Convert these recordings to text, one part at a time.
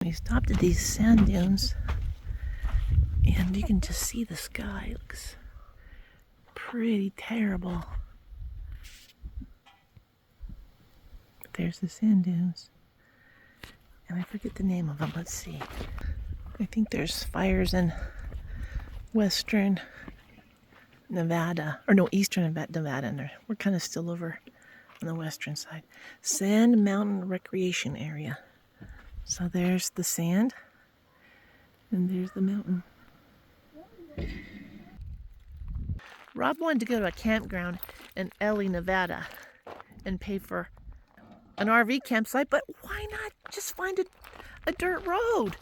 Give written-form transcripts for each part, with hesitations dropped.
We stopped at these sand dunes and you can just see the sky. It looks pretty terrible. But there's the sand dunes. And I forget the name of them. Let's see. I think there's fires in western Nevada. Or no, eastern Nevada. And we're kind of still over on the western side. Sand Mountain Recreation Area. So there's the sand. And there's the mountain. Rob wanted to go to a campground in Ely, Nevada and pay for an RV campsite, but why not just find a dirt road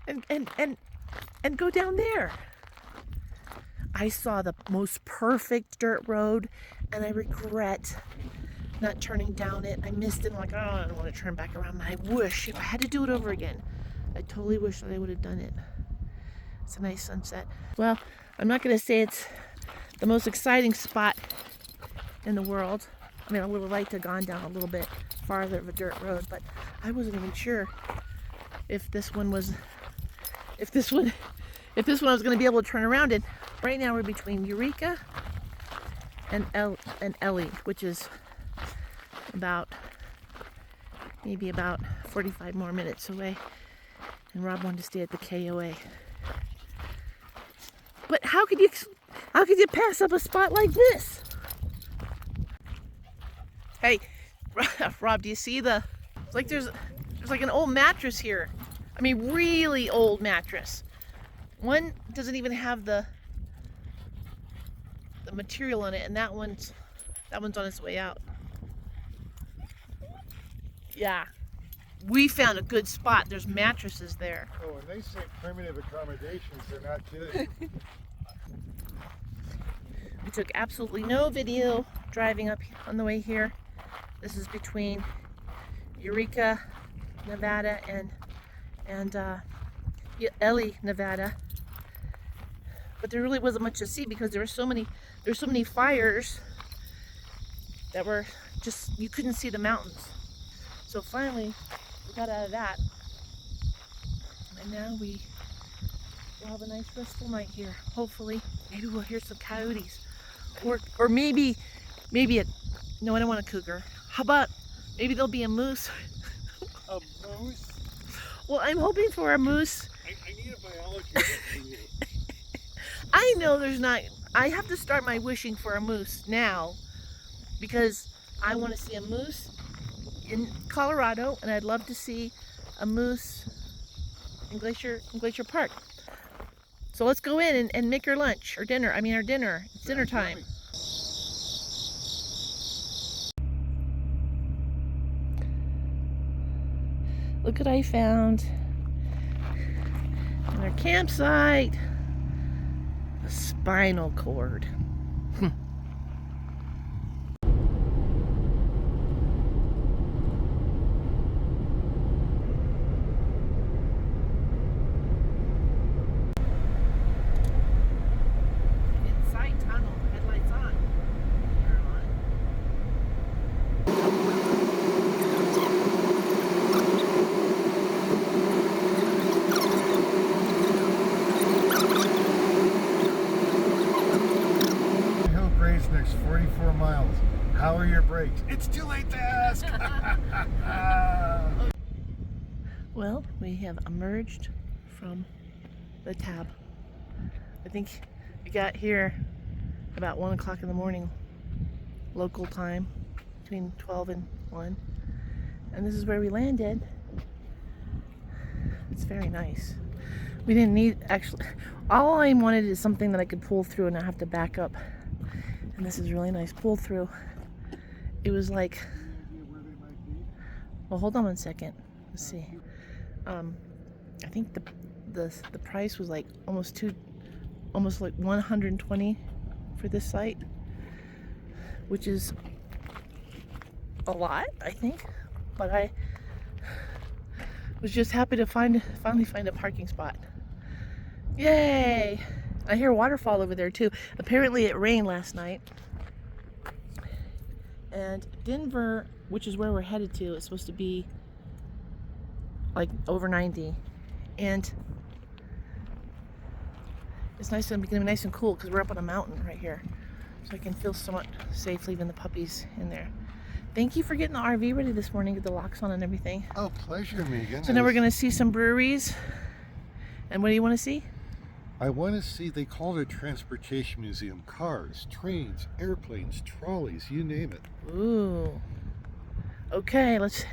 and go down there? I saw the most perfect dirt road and I regret not turning down it. I missed it. I'm like, oh, I don't want to turn back around. I wish, if I had to do it over again, I totally wish that I would have done it. It's a nice sunset. Well, I'm not going to say it's the most exciting spot in the world. I mean, I would have liked to have gone down a little bit farther of a dirt road, but I wasn't even sure if this one was I was going to be able to turn around in. Right now we're between Eureka and Ely, which is maybe about 45 more minutes away. And Rob wanted to stay at the KOA. But how could you pass up a spot like this? Hey, Rob, do you see there's like an old mattress here. I mean, really old mattress. One doesn't even have the material on it, and that one's on its way out. Yeah. We found a good spot. There's mattresses there. Oh, when they say primitive accommodations, they're not kidding. We took absolutely no video driving up on the way here. This is between Eureka, Nevada, and Ely, Nevada. But there really wasn't much to see because there's so many fires that were just, you couldn't see the mountains. So finally, we got out of that. And now we'll have a nice restful night here. Hopefully, maybe we'll hear some coyotes. Or maybe no, I don't want a cougar. How about maybe there'll be a moose? A moose? Well, I'm hoping for a moose. I need a biology book from you. I know there's not. I have to start my wishing for a moose now because I want to see a moose in Colorado, and I'd love to see a moose in Glacier Park. So let's go in and make our lunch or dinner. I mean our dinner. It's dinner time. Look what I found in our campsite. A spinal cord. Inside tunnel, headlights on. Next 44 miles. How are your brakes? It's too late to ask. Well, we have emerged from the tab. I think we got here about 1 o'clock in the morning, local time, between 12 and 1. And this is where we landed. It's very nice. We didn't need, actually, all I wanted is something that I could pull through and not have to back up. And this is really nice pull through. It was like, well, hold on 1 second. Let's see. I think the price was like almost like 120 for this site, which is a lot, I think. But I was just happy to finally find a parking spot. Yay! I hear a waterfall over there too. Apparently it rained last night. And Denver, which is where we're headed to, is supposed to be like over 90. And it's nice and becoming nice and cool because we're up on a mountain right here. So I can feel somewhat safe leaving the puppies in there. Thank you for getting the RV ready this morning, get the locks on and everything. Oh, pleasure, Megan. So now we're gonna see some breweries. And what do you want to see? I want to see, they call it a transportation museum. Cars, trains, airplanes, trolleys, you name it. Ooh. Okay, let's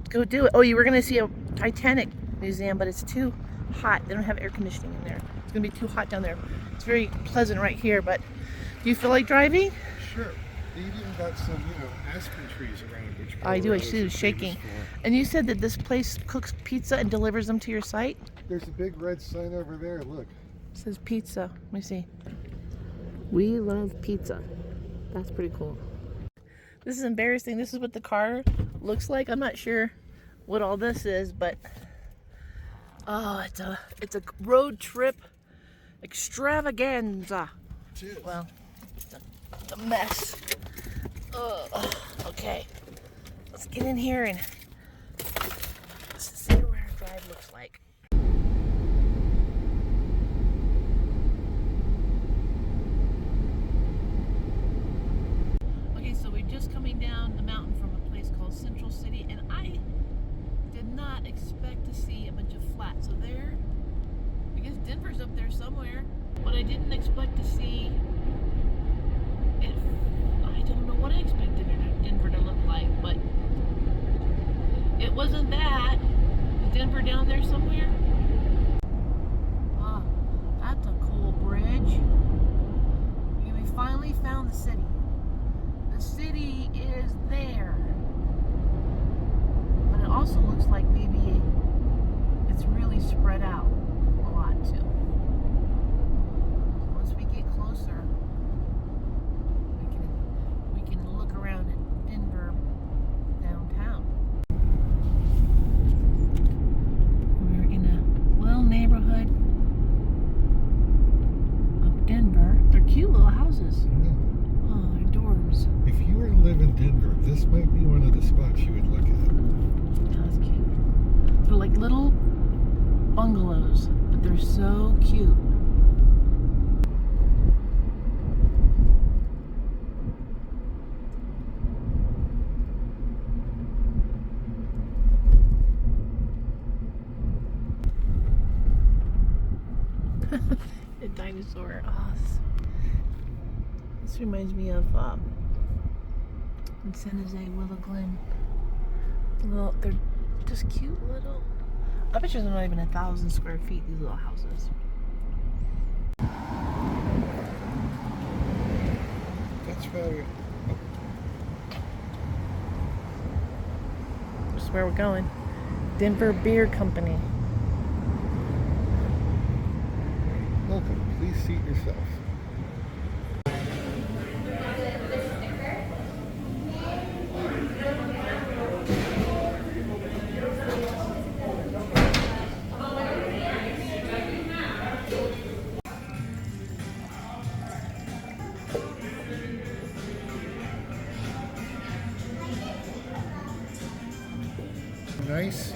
go do it. Oh, you were gonna see a Titanic museum, but it's too hot. They don't have air conditioning in there. It's gonna be too hot down there. It's very pleasant right here, but do you feel like driving? Sure. They even got some, aspen trees around, which I do. I Colorado's see you famous shaking. for. And you said that this place cooks pizza and delivers them to your site? There's a big red sign over there. Look. It says pizza. Let me see. We love pizza. That's pretty cool. This is embarrassing. This is what the car looks like. I'm not sure what all this is, but oh, it's a road trip extravaganza. Well, it's a mess. Ugh. Okay, let's get in here and let's see what our drive looks like. Okay, so we're just coming down the mountain from a place called Central City, and I did not expect to see a bunch of flats. So there, I guess Denver's up there somewhere, but I didn't expect to see it. I don't know what I expected Denver to look like, but it wasn't that. Denver down there somewhere. Oh, that's a cool bridge. We finally found the city. The city is there. But it also looks like maybe it's really spread out a lot too. So once we get closer, we can look around at Denver downtown. We're in a little neighborhood of Denver. They're cute little houses. Oh, they're dorbs. If you were to live in Denver, this might be one of the spots you would look at. That's cute. They're like little bungalows, but they're so cute. A dinosaur. Oh, this reminds me of in San Jose, Willow Glen. They're just cute little. I bet you they're not even 1,000 square feet. These little houses. That's where This is where we're going. Denver Beer Company. welcome. Please seat yourself. Nice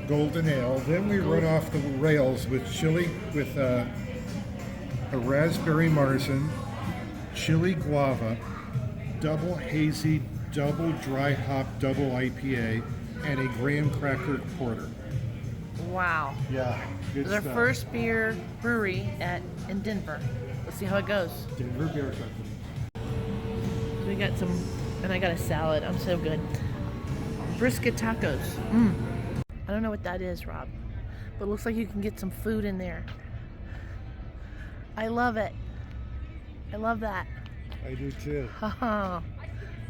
golden ale. Then we run off the rails with chili, with a raspberry marzen, chili guava, double hazy, double dry hop, double IPA, and a graham cracker porter. Wow. Yeah, good This is our stuff. first beer brewery in Denver. Let's see how it goes. Denver Beer Company. We got some, and I got a salad. I'm so good. Brisket tacos. I don't know what that is, Rob, but it looks like you can get some food in there. I love it. I love that. I do too. Haha.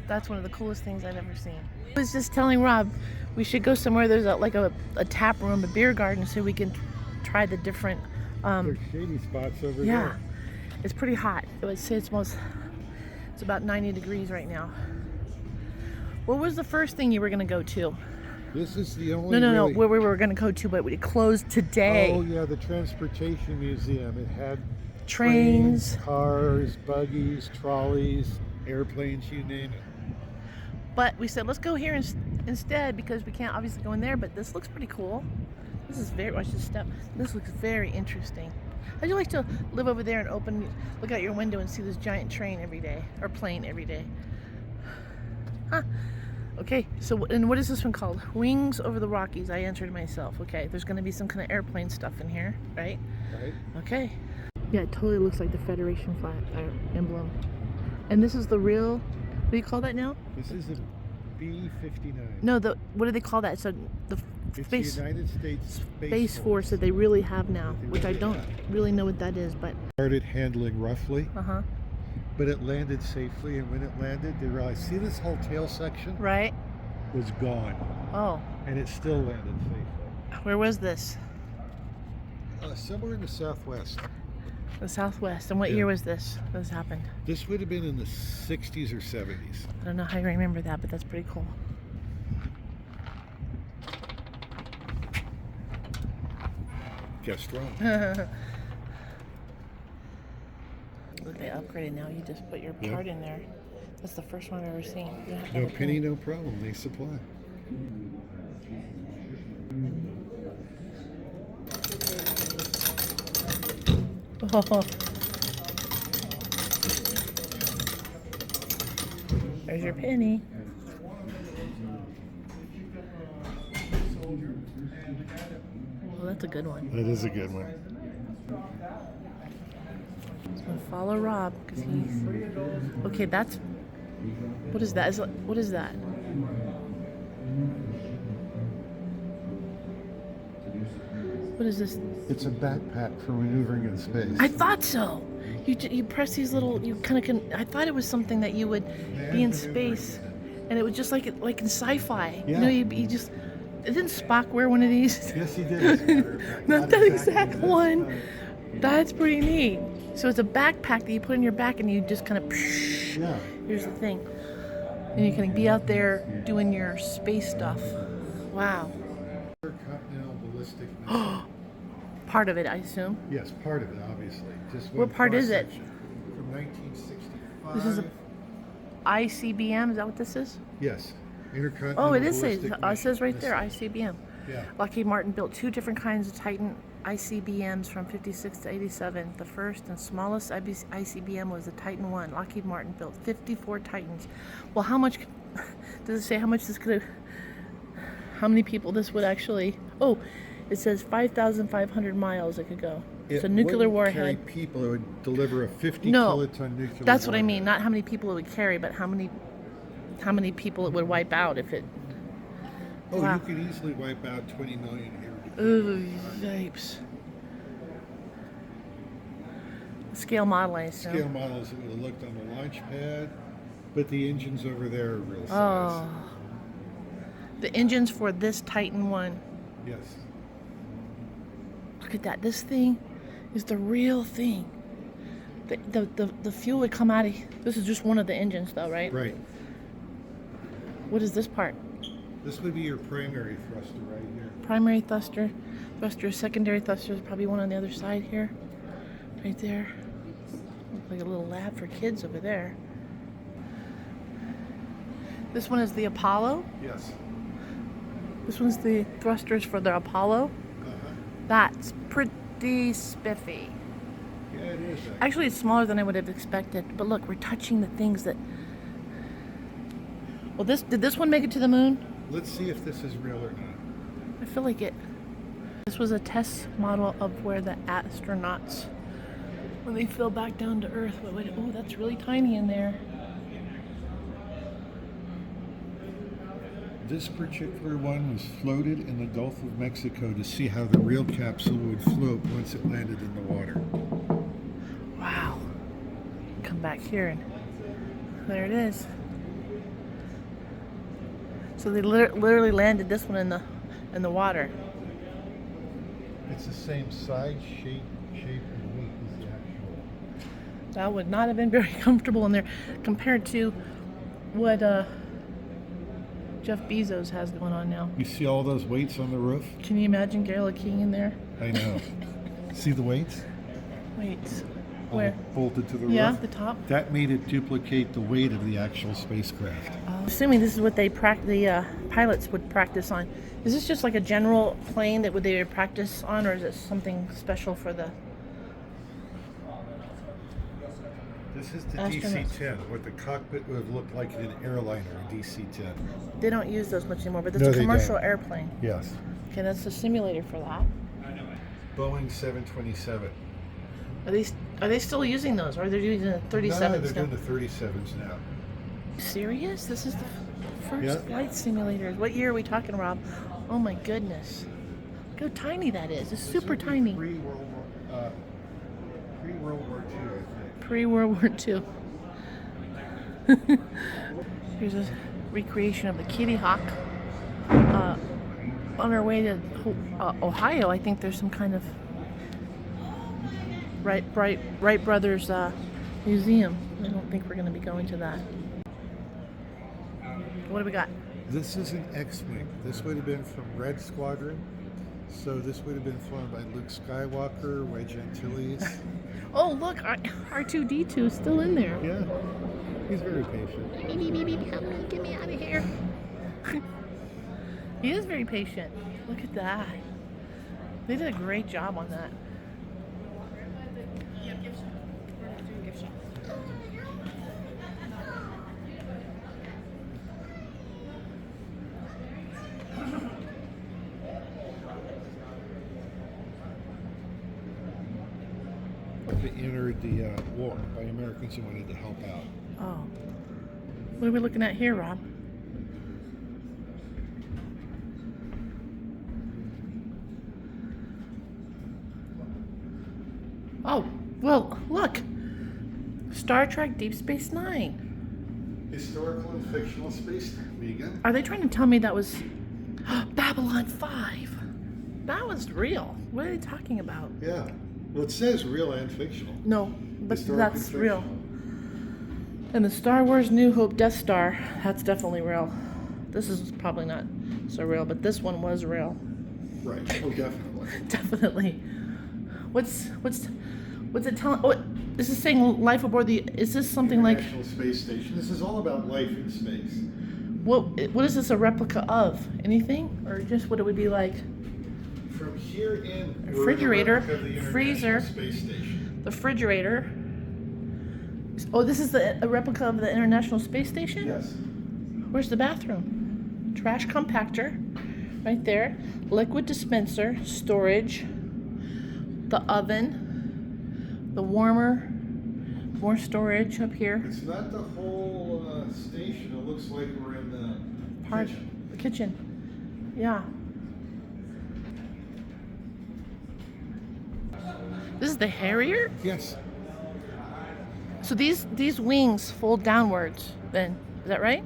That's one of the coolest things I've ever seen. I was just telling Rob we should go somewhere there's a tap room, a beer garden, so we can try the different There's shady spots over yeah. there. It's pretty hot. I would say it's about 90 degrees right now. What was the first thing you were going to go to? This is the only No, really... where we were going to go to, but it closed today. Oh yeah, the transportation museum. It had Trains. cars, buggies, trolleys, airplanes, you name it. But we said, let's go here and instead because we can't obviously go in there, but this looks pretty cool. This is very, watch this step. This looks very interesting. How'd you like to live over there and look out your window and see this giant train every day, or plane every day? Huh. Okay, so, and what is this one called? Wings Over the Rockies, I answered myself. Okay, there's gonna be some kind of airplane stuff in here, right? Right. Okay. Yeah, it totally looks like the Federation flag emblem. And this is the real, what do you call that now? This is a B-59. No, what do they call that? So the It's space, the United States Space Force that they really have now, They which I really don't have. really know what that is, but Started handling roughly, uh-huh. but it landed safely. And when it landed, they realized, see this whole tail section Right? was gone, Oh, and it still landed safely. where was this? Somewhere in the Southwest. The Southwest. And what Yeah. year was this? This happened. This would have been in the 60s or 70s. I don't know how you remember that, but that's pretty cool. Guessed wrong. Look, they upgraded now. You just put your Yeah. card in there. That's the first one I've ever seen. You don't have to No have a penny, no problem. They supply. Oh. There's your penny. Well, that's a good one. That is a good one. I'm gonna follow Rob because he's okay. That's what is that? What is that? What is this? It's a backpack for maneuvering in space. I thought so. You press these little. You kind of can. I thought it was something that you would be in space, and it was just like in sci-fi. You know, Yeah. you just. Didn't Spock wear one of these? Yes, he did. as a matter of fact. Not that exact this, one. but- That's pretty neat. So it's a backpack that you put in your back, and you just kind of. Yeah. Here's the thing. And you can be out there doing your space stuff. Wow. Intercontinental ballistic missile. Part of it, I assume. Yes, part of it, obviously. Just What one part is it? cross-section. From 1965. This is a ICBM. Is that what this is? Yes. Intercontinental Oh, it is. ballistic It says right there, missile. ICBM. Yeah. Lockheed Martin built two different kinds of Titan ICBMs from 56 to 87. The first and smallest ICBM was the Titan 1. Lockheed Martin built 54 Titans. Well, how much does it say how much this could have, how many people this would actually, oh, it says 5,500 miles it could go. It's a nuclear wouldn't carry warhead. people. It would deliver a 50 No, kiloton nuclear That's what I mean. warhead. Not how many people it would carry, but how many people it would wipe out if it. Oh, Wow. you could easily wipe out 20 million here. Ooh, yipes. Scale model, I assume. Scale models that would have looked on the launch pad, but the engines over there are real size. Oh. The engines for this Titan 1. Yes. Look at that. This thing is the real thing. The fuel would come out of. This is just one of the engines, though, right? Right. What is this part? This would be your primary thruster right here. Primary thruster, secondary thruster is probably one on the other side here. Right there. Looks like a little lab for kids over there. This one is the Apollo. Yes. This one's the thrusters for the Apollo. Uh-huh. That's pretty spiffy. Yeah, it is. Actually, it's smaller than I would have expected. But look, we're touching the things that. Well, did this one make it to the moon? Let's see if this is real or not. I feel like it. This was a test model of where the astronauts, when they fell back down to Earth. Oh, that's really tiny in there. This particular one was floated in the Gulf of Mexico to see how the real capsule would float once it landed in the water. Wow. Come back here and there it is. So they literally landed this one in the water. It's the same size, shape, and weight as the actual. That would not have been very comfortable in there compared to what Jeff Bezos has going on now. You see all those weights on the roof? Can you imagine Gayla King in there? I know. See the weights? Wait. all Where? bolted to the Yeah, roof. the top. That made it duplicate the weight of the actual spacecraft. Assuming this is what the pilots would practice on. Is this just like a general plane that they would practice on, or is it something special for the? This is the Astronauts. DC-10, what the cockpit would have looked like in an airliner, a DC-10. They don't use those much anymore, but it's No, a they commercial don't. airplane. Yes. Okay, that's the simulator for that. Boeing 727. Are they still using those, or are they using the 37s No, they're now? doing the 37s now. Serious? This is the first Yeah. flight simulators. What year are we talking, Rob? Oh my goodness. Look how tiny that is. It's super tiny. Pre-World War II, I think. Pre-World War II. Here's a recreation of the Kitty Hawk. On our way to Ohio, I think there's some kind of Wright Brothers museum. I don't think we're going to be going to that. What do we got? This is an X-Wing. This would have been from Red Squadron. So this would have been flown by Luke Skywalker, Wedge Antilles. Oh, look, R2-D2 is still in there. Yeah, he's very patient. Beep, beep, beep, beep, help me, get me out of here. He is very patient. Look at that. They did a great job on that. They entered the war by Americans who wanted to help out. Oh. What are we looking at here, Rob? Oh, well, look. Star Trek Deep Space Nine. Historical and fictional space vegan. Are they trying to tell me that was Babylon 5? That was real. What are they talking about? Yeah. Well, it says real and fictional. No, but Historical that's fiction. real. And the Star Wars New Hope Death Star, that's definitely real. This is probably not so real, but this one was real. Right. Oh, definitely. Definitely. What's it telling? Oh, is this saying life aboard the? Is this something like International Space Station. This is all about life in space. what is this a replica of? Anything, or just what it would be like? From here in, we're in a Refrigerator, replica of the International freezer. Space Station. The refrigerator. Oh, this is a replica of the International Space Station? Yes. Where's the bathroom? Trash compactor, right there. Liquid dispenser, storage, the oven, the warmer, more storage up here. It's not the whole station. It looks like we're in the Part, kitchen. the kitchen. Yeah. This is the Harrier? Yes. So these wings fold downwards then. Is that right?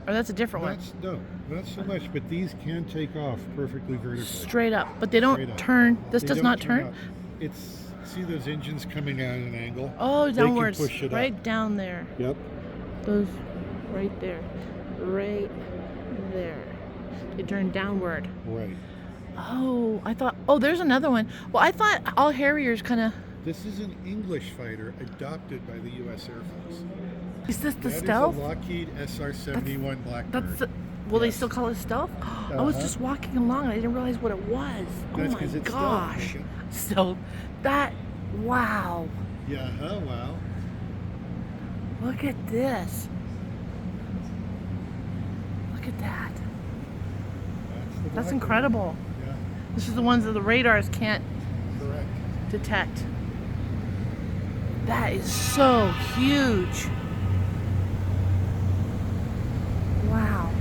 Or that's a different one? No, not so much. But these can take off perfectly vertically. Straight up. But they don't Straight up. turn. This They does don't not turn? up. It's see those engines coming out at an angle. Oh, They can downwards. push it up. Right down there. Yep. Those right there. Right there. They turn downward. Right. Oh, I thought, oh, there's another one. Well, I thought all Harriers kind of, This is an English fighter adopted by the U.S. Air Force. is this the That stealth? is a Lockheed SR-71 Blackbird. That's the, will they Yes. still call it stealth? I was Uh-huh. just walking along. I didn't realize what it was. That's Oh 'cause my it's stealth, gosh. Megan. So that, wow. Yeah, wow. Look at this. Look at that. That's the That's Blackbird. incredible. Yeah, This is the ones that the radars can't correct. detect. That is so huge. Wow.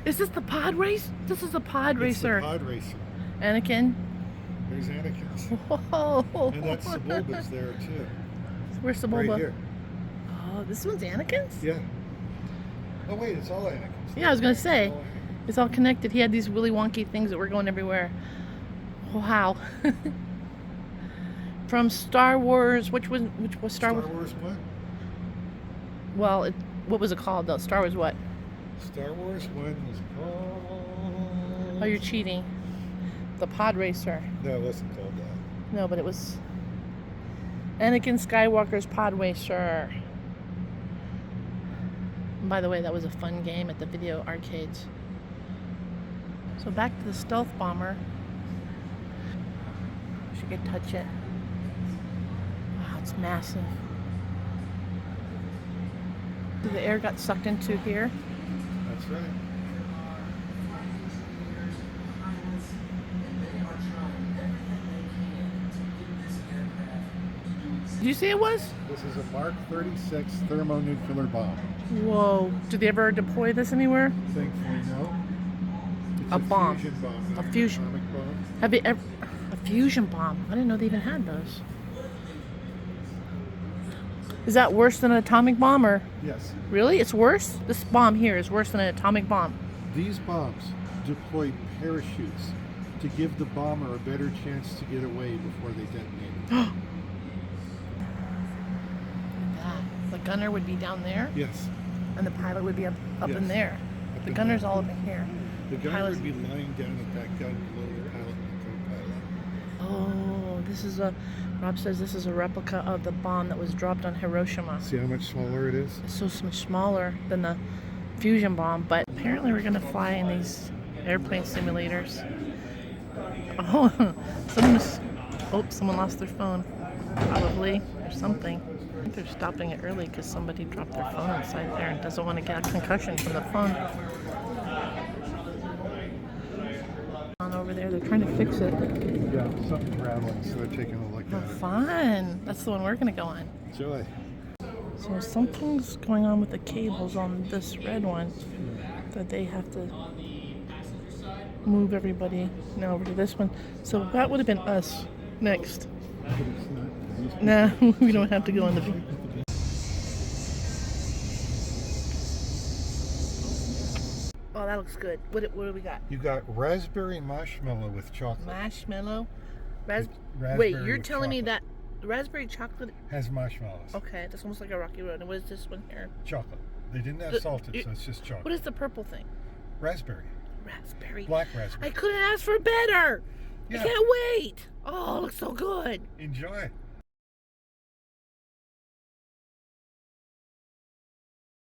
Is this the pod race? This is a pod It's racer. the pod racer. Anakin. There's Anakin's. Whoa. And that's Sebulba's there too. Where's Sebulba? Right here. Oh, this one's Anakin's? Yeah. Oh wait, it's all Anakin's. Yeah, I was gonna say. All Anakin's. It's all connected. He had these really wonky things that were going everywhere. Wow. From Star Wars, which was Star Wars? Wars what? Well, what was it called though? Star Wars what? Star Wars 1 was called... Oh, you're cheating. The pod racer. No, it wasn't called that. No, but it was. Anakin Skywalker's Pod Racer. And by the way, that was a fun game at the video arcades. So back to the stealth bomber. Wish you could touch it. Wow, it's massive. The air got sucked into here. That's right. Did you say it was? This is a Mark 36 thermonuclear bomb. Whoa. Did they ever deploy this anywhere? Thankfully, no. It's A bomb. Fusion bomb. Not A an fusion. atomic bomb. Have they ever... A fusion bomb. I didn't know they even had those. Is that worse than an atomic bomb or... Yes. Really? It's worse? This bomb here is worse than an atomic bomb. These bombs deploy parachutes to give the bomber a better chance to get away before they detonate. The gunner would be down there, Yes. and the pilot would be up in Yes. there. Up The in gunner's there. all up in here. The gunner Pilot's- would be lying down at that gun below the pilot and the co-pilot. Oh, this is a... Rob says this is a replica of the bomb that was dropped on Hiroshima. See how much smaller it is? It's so much smaller than the fusion bomb, but apparently we're gonna fly in these airplane simulators. Oh, someone lost their phone, probably, or something. I think they're stopping it early because somebody dropped their phone inside there and doesn't want to get a concussion from the phone. On over there, they're trying to fix it. Yeah, something's rattling, so they're taking a look Oh, at it. fun! That's the one we're gonna go on. Joy. So something's going on with the cables on this red one that they have to move everybody now over to this one. So that would have been us next. No, we don't have to go on the... Oh, that looks good. What do we got? You got raspberry marshmallow with chocolate. Marshmallow? Raspberry Wait, you're with telling me chocolate. that raspberry chocolate... Has marshmallows. Okay, that's almost like a Rocky Road. And what is this one here? Chocolate. They didn't have salted, so it's just chocolate. What is the purple thing? Raspberry. Raspberry. Black raspberry. I couldn't ask for better. Yeah. I can't wait. Oh, it looks so good. Enjoy.